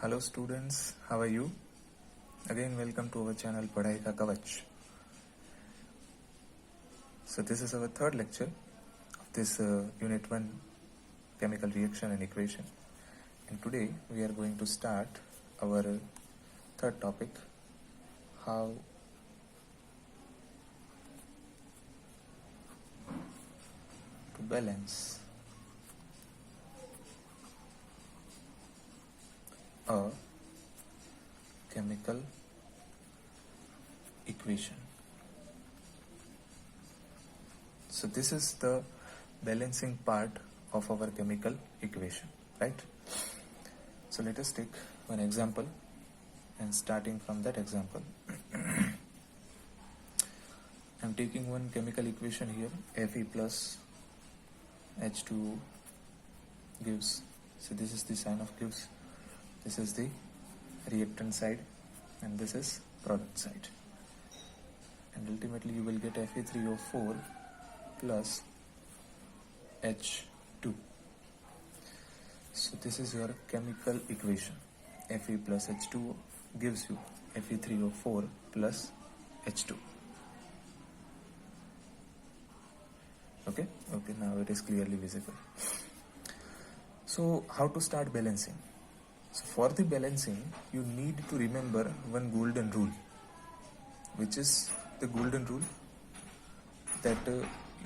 Hello students, how are you? Again welcome to our channel Padhai Ka Kavach. So this is our third lecture of this unit 1 chemical reaction and equation. And today we are going to start our third topic, how to balance a chemical equation. So this is the balancing part of our chemical equation, right? So let us take one example, and starting from that example I'm taking one chemical equation here. Fe plus H2O gives, so this is the sign of gives, this is the reactant side and this is product side, and ultimately you will get Fe3O4 plus H2. So this is your chemical equation. Fe plus H2O gives you Fe3O4 plus H2. Okay, now it is clearly visible. So how to start balancing? So for the balancing, you need to remember one golden rule. Which is the golden rule? That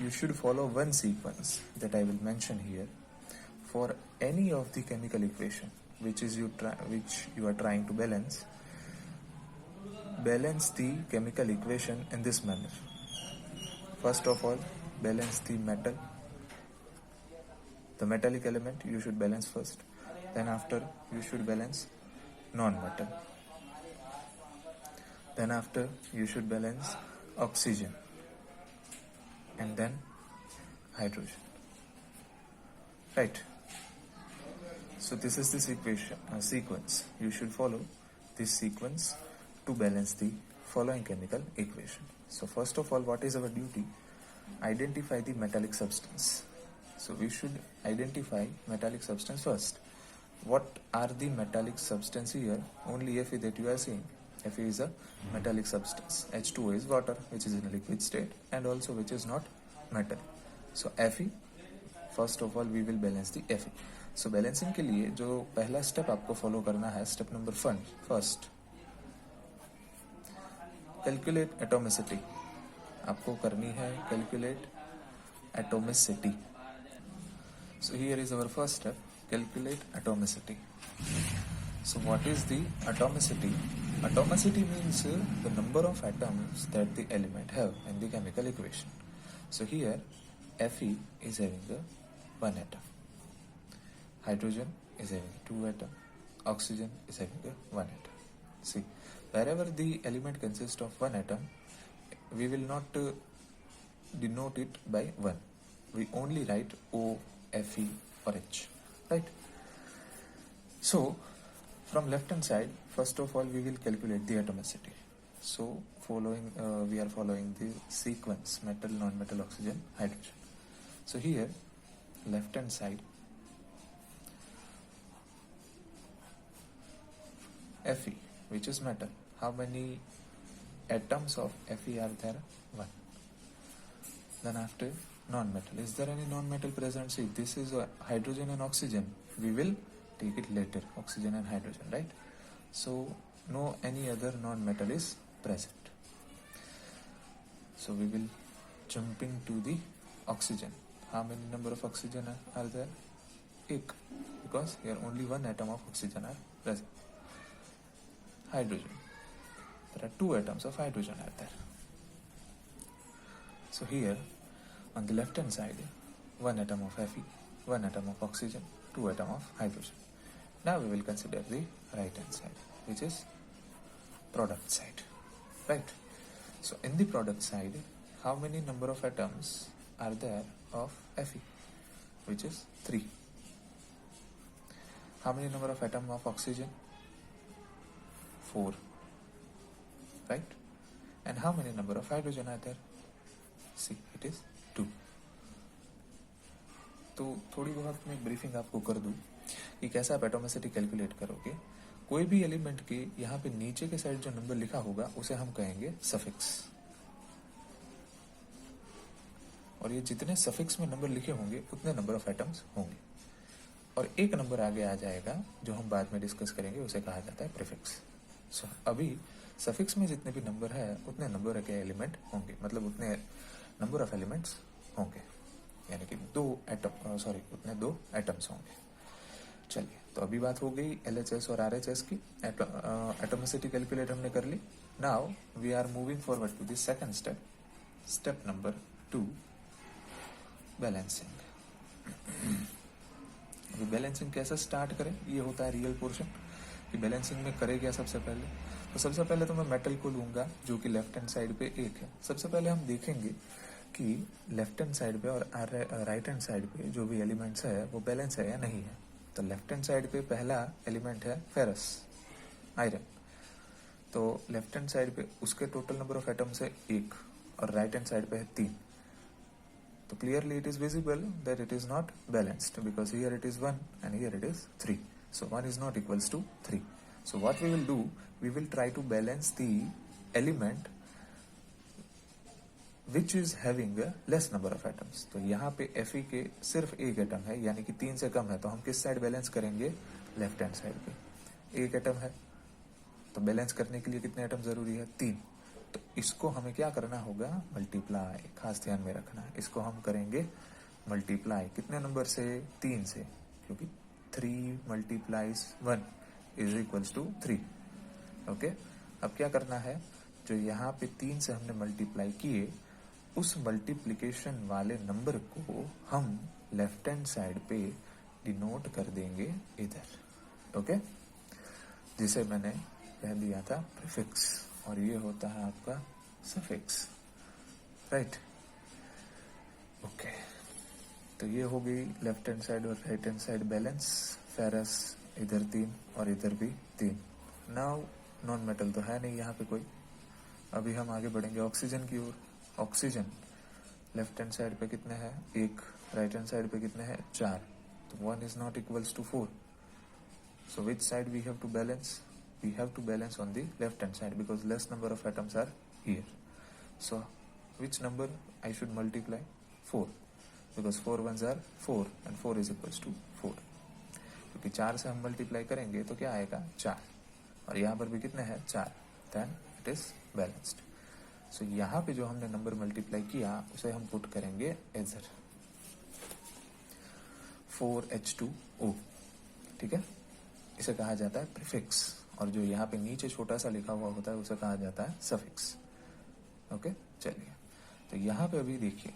you should follow one sequence that I will mention here for any of the chemical equation which you are trying to balance. Balance the chemical equation in this manner. First of all, balance the metal. The metallic element you should balance first. Then after you should balance non-metal. Then after you should balance oxygen. And then hydrogen. Right. So this is this sequence. You should follow this sequence to balance the following chemical equation. So first of all, what is our duty? Identify the metallic substance. So we should identify metallic substance first. What are the metallic substance here? Only Fe that you are seeing. Fe is a metallic substance. H2O is water, which is in a liquid state and also which is not metal. So Fe, first of all we will balance the Fe. So balancing के लिए जो पहला step आपको follow करना है, step number first, calculate atomicity. आपको करनी है calculate atomicity. So here is our first step, calculate atomicity. So what is the atomicity? Atomicity means the number of atoms that the element have in the chemical equation. So here Fe is having the 1 atom, hydrogen is having 2 atoms, oxygen is having the 1 atom. See, wherever the element consists of 1 atom, we will not denote it by 1. We only write O, Fe or H, right? So from left hand side, first of all we will calculate the atomicity. So we are following the sequence: metal, non-metal, oxygen, hydrogen. So here left hand side, Fe, which is metal, how many atoms of Fe are there? 1. Then after non-metal, is there any non-metal present? See, this is hydrogen and oxygen. We will take it later, oxygen and hydrogen, right? So no any other non-metal is present. So we will jumping to the oxygen. How many number of oxygen are there? 1, because here only 1 atom of oxygen are present. Hydrogen, there are 2 atoms of hydrogen are there. So here on the left hand side, 1 atom of Fe, 1 atom of oxygen, 2 atom of hydrogen. Now we will consider the right hand side, which is product side, right? So in the product side, how many number of atoms are there of Fe, which is 3. How many number of atom of oxygen? 4, right? And how many number of hydrogen are there? See, it is 2. तो थोड़ी बहुत मैं briefing आपको कर दूं कि कैसे आप एटोमिसिटी कैलकुलेट करोगे। कोई भी एलिमेंट के यहाँ पे नीचे के साइड जो नंबर लिखा होगा उसे हम कहेंगे सफिक्स, और ये जितने सफिक्स में नंबर लिखे होंगे उतने नंबर ऑफ एटम्स होंगे, और एक नंबर आगे आ जाएगा जो हम बाद में डिस्कस करेंगे, उसे कहा जाता है प्रीफिक्स। सो अभी सफिक्स में जितने भी नंबर है उतने नंबर के एलिमेंट होंगे, मतलब उतने नंबर ऑफ एलिमेंट्स होंगे, यानी कि उतने दो एटम्स होंगे। चलिए, तो अभी बात हो गई LHS और RHS की, एटोमिसिटी कैलकुलेट हमने कर ली। Now we are moving forward to the second step, step number 2, balancing. अभी बैलेंसिंग कैसे स्टार्ट करें, ये होता है रियल पोर्शन कि बैलेंसिंग में करें क्या। सबसे पहले तो मैं मेटल को लूंगा जो कि लेफ्ट हैंड साइड पे एक है। सबसे पहले हम देखेंगे कि लेफ्ट हैंड साइड पे और राइट हैंड साइड पे जो भी एलिमेंट्स है वो बैलेंस है या नहीं है। तो लेफ्ट हैंड साइड पे पहला एलिमेंट है फेरस, आयरन। तो लेफ्ट हैंड साइड पे उसके टोटल नंबर ऑफ एटम्स है 1 और राइट हैंड साइड पे है 3। So clearly it is visible that it is not balanced, because here it is 1 and here it is 3. So 1 is not equals to 3. So what we will do, we will try to balance the element which is having a less number of atoms. तो यहाँ पे Fe के सिर्फ एक atom है, यानी कि 3 से कम है, तो हम किस साइड बैलेंस करेंगे, लेफ्ट हैंड साइड पे। एक एटम है तो बैलेंस करने के लिए कितने एटम जरूरी है, 3। तो इसको हमें क्या करना होगा, मल्टीप्लाई। खास ध्यान में रखना है, इसको हम करेंगे मल्टीप्लाई कितने नंबर से, 3 से, क्योंकि 3 multiplies 1 is equals to 3। Okay, अब क्या करना है, जो यहाँ पे 3 से हमने मल्टीप्लाई किए उस मल्टीप्लिकेशन वाले नंबर को हम लेफ्ट हैंड साइड पे डिनोट कर देंगे इधर। ओके, जिसे मैंने कह दिया था प्रीफिक्स, और ये होता है आपका सफिक्स, राइट। ओके, तो ये हो गई लेफ्ट हैंड साइड और right hand side balance. Ferrous इधर 3 और इधर भी 3। नाउ नॉन मेटल तो है नहीं यहाँ पे कोई। अभी हम आगे बढ़ेंगे ऑक्सीजन की ओर। ऑक्सीजन लेफ्ट हैंड साइड पे कितने हैं, 1, राइट हैंड साइड पे कितने हैं, 4। तो 1 is not equals to 4। So which side we have to balance, we have to balance on the left hand side because less number of atoms are here. So which number I should multiply, 4, because 4 ones are 4 and 4 is equals to 4। क्योंकि 4 से हम multiply करेंगे तो क्या आएगा, 4, और यहाँ पर भी कितने हैं, 4, then it is balanced। so यहाँ पे जो हमने नंबर मल्टीप्लाई किया उसे हम पुट करेंगे इधर, 4H2O। ठीक है, इसे कहा जाता है प्रीफिक्स, और जो यहाँ पे नीचे छोटा सा लिखा हुआ होता है उसे कहा जाता है सफिक्स। ओके, चलिए, तो यहाँ पे अभी देखिए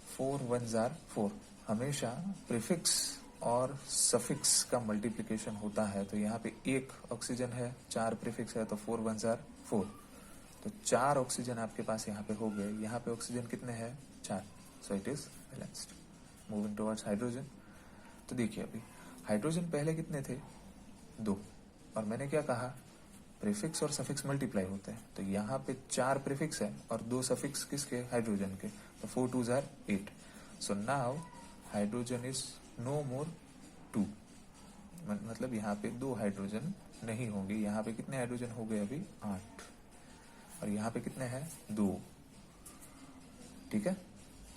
4 ones are 4। हमेशा प्रीफिक्स और सफिक्स का मल्टीप्लिकेशन होता है। तो यहाँ पे 1 ऑक्सीजन है, 4 प्रीफिक्स है, तो 4 ones are 4। तो 4 ऑक्सीजन आपके पास यहाँ पे हो गए। यहाँ पे ऑक्सीजन कितने हैं, 4। So it is balanced. Moving towards hydrogen. तो देखिए अभी हाइड्रोजन पहले कितने थे, 2, और मैंने क्या कहा, प्रीफिक्स और सफिक्स मल्टीप्लाई होते हैं। तो यहाँ पे 4 प्रीफिक्स है और 2 सफिक्स किसके, हाइड्रोजन के। तो 4 2s are 8। So now hydrogen is no more 2, मतलब यहाँ पे 2 हाइड्रोजन नहीं होंगे। यहाँ पे कितने हाइड्रोजन हो गए अभी, 8, और यहाँ पे कितने हैं, 2। ठीक है,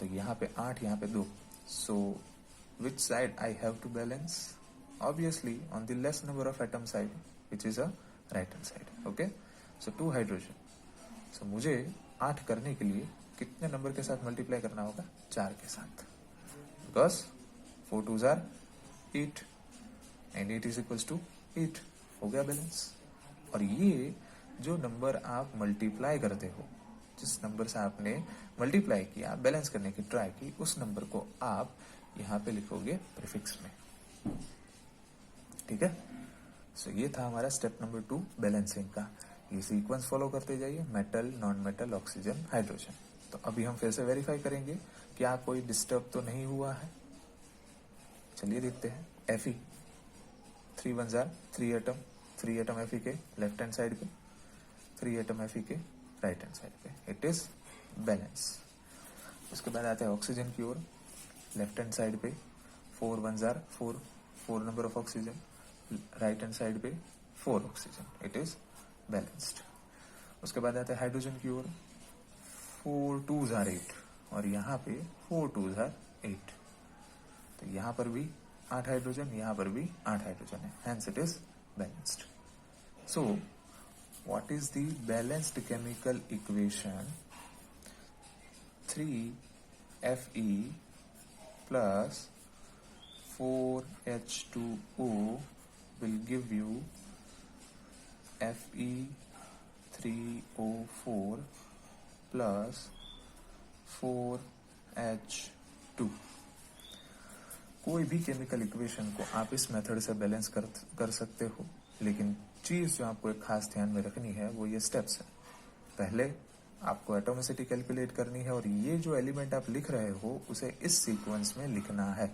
तो यहाँ पे 8, यहाँ पे 2। सो which side I have to balance? Obviously on the less number of atom side, which is a right hand side. Okay, so 2 hydrogen। so मुझे 8 करने के लिए कितने नंबर के साथ मल्टीप्लाई करना होगा, 4 के साथ, because 4 2s are 8 and 8 is equals to 8। हो गया बैलेंस। और ये जो नंबर आप मल्टीप्लाई करते हो, जिस नंबर से आपने मल्टीप्लाई किया, बैलेंस करने की ट्राई की, उस नंबर को आप यहाँ पे लिखोगे प्रीफिक्स में। ठीक है, सो ये था हमारा स्टेप नंबर 2 बैलेंसिंग का। ये सीक्वेंस फॉलो करते जाइए, metal, non metal, oxygen, hydrogen. तो अभी हम फिर से वेरीफाई करेंगे क्या कोई डिस्टर्ब तो नहीं हुआ है। चलिए देखते हैं। Fe 3 ones are 3 atom, 3 atom Fe के लेफ्ट हैंड साइड पे, 3 एटम Fe के राइट हैंड साइड पे। It is balance. उसके बाद आते हैं ऑक्सीजन की ओर। लेफ्ट हैंड साइड पे 4 ones are 4, 4 number of oxygen, right hand side पे 4 ऑक्सीजन, इट इज बैलेंस्ड। उसके बाद आता है हाइड्रोजन की ओर, 4 2s are 8 और यहाँ पे 4 2s are 8, तो यहाँ पर भी 8 हाइड्रोजन, यहाँ पर भी 8 हाइड्रोजन है, hence it is balanced. So what is the balanced chemical equation? 3Fe plus 4H2O will give you Fe3O4 plus 4H2। कोई भी केमिकल इक्वेशन को आप इस मेथड से बैलेंस कर सकते हो, लेकिन चीज जो आपको एक खास ध्यान में रखनी है वो ये स्टेप्स है। पहले आपको एटॉमिसिटी कैलकुलेट करनी है और ये जो एलिमेंट आप लिख रहे हो उसे इस सीक्वेंस में लिखना है,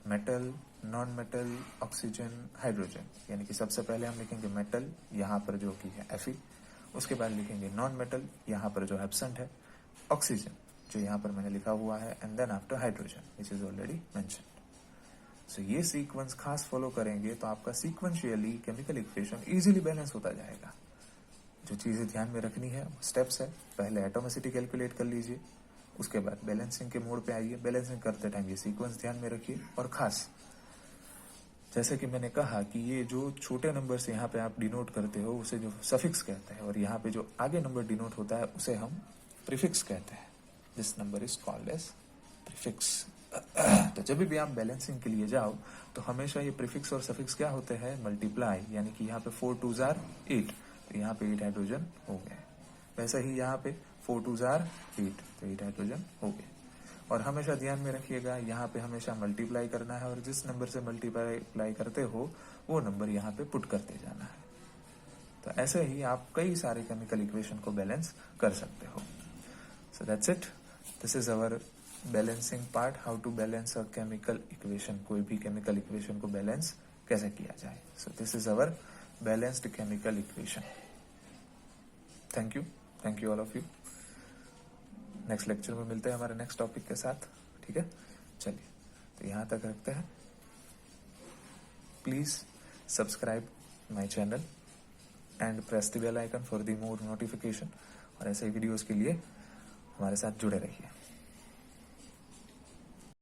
metal, non metal, oxygen, hydrogen. यानी कि सबसे पहले हम लिखेंगे मेटल, यहाँ पर जो कि है Fe, उसके बाद लिखेंगे नॉन मेटल, यहाँ पर जो एब्सेंट है, ऑक्सीजन जो यहाँ पर मैंने लिखा हुआ है, and then after hydrogen which is already mentioned. So ये सीक्वेंस खास फॉलो करेंगे तो आपका sequentially chemical equation easily balance होता जाएगा। जो चीजें ध्यान में रखनी है स्टेप्स है, पहले एटॉमिसिटी कैलकुलेट कर लीजिए, उसके बाद बैलेंसिंग के मोड पे आइए, बैलेंसिंग करते टाइम ये सीक्वेंस ध्यान में रखिए। और खास जैसे कि मैंने कहा कि ये जो छोटे नंबर से यहाँ पे आप डिनोट करते हो उसे जो सफिक्स कहते हैं, और यहाँ पे जो आगे नंबर डिनोट होता है उसे हम प्रीफिक्स कहते हैं। This number is called as prefix. तो जब भी आप बैलेंसिंग के लिए जाओ तो हमेशा ये प्रीफिक्स और सफिक्स क्या होते हैं, मल्टीप्लाई। यानी कि यहाँ पे 4 2s are 8, तो यहाँ पे 8 हाइड्रोजन हो गए। वैसे ही यहाँ पे 4 2s are 8, तो 8 हाइड्रोजन हो गए। और हमेशा ध्यान में रखिएगा यहाँ पे हमेशा मल्टीप्लाई करना है, और जिस नंबर से मल्टीप्लाई करते हो वो नंबर यहाँ पे पुट करते जाना है। तो ऐसे ही आप कई सारे केमिकल इक्वेशन को बैलेंस कर सकते हो। So that's it, this is our balancing part, how to balance a chemical equation. कोई भी केमिकल इक्वेशन को बैलेंस कैसे किया जाए। So this is our balanced chemical equation. Thank you all of you. Next lecture में मिलते हैं हमारे नेक्स्ट टॉपिक के साथ, ठीक है। चलिए तो यहाँ तक रखते हैं। Please subscribe my channel and press the bell icon for the more notification, और ऐसे वीडियोस के लिए हमारे साथ जुड़े रहिए।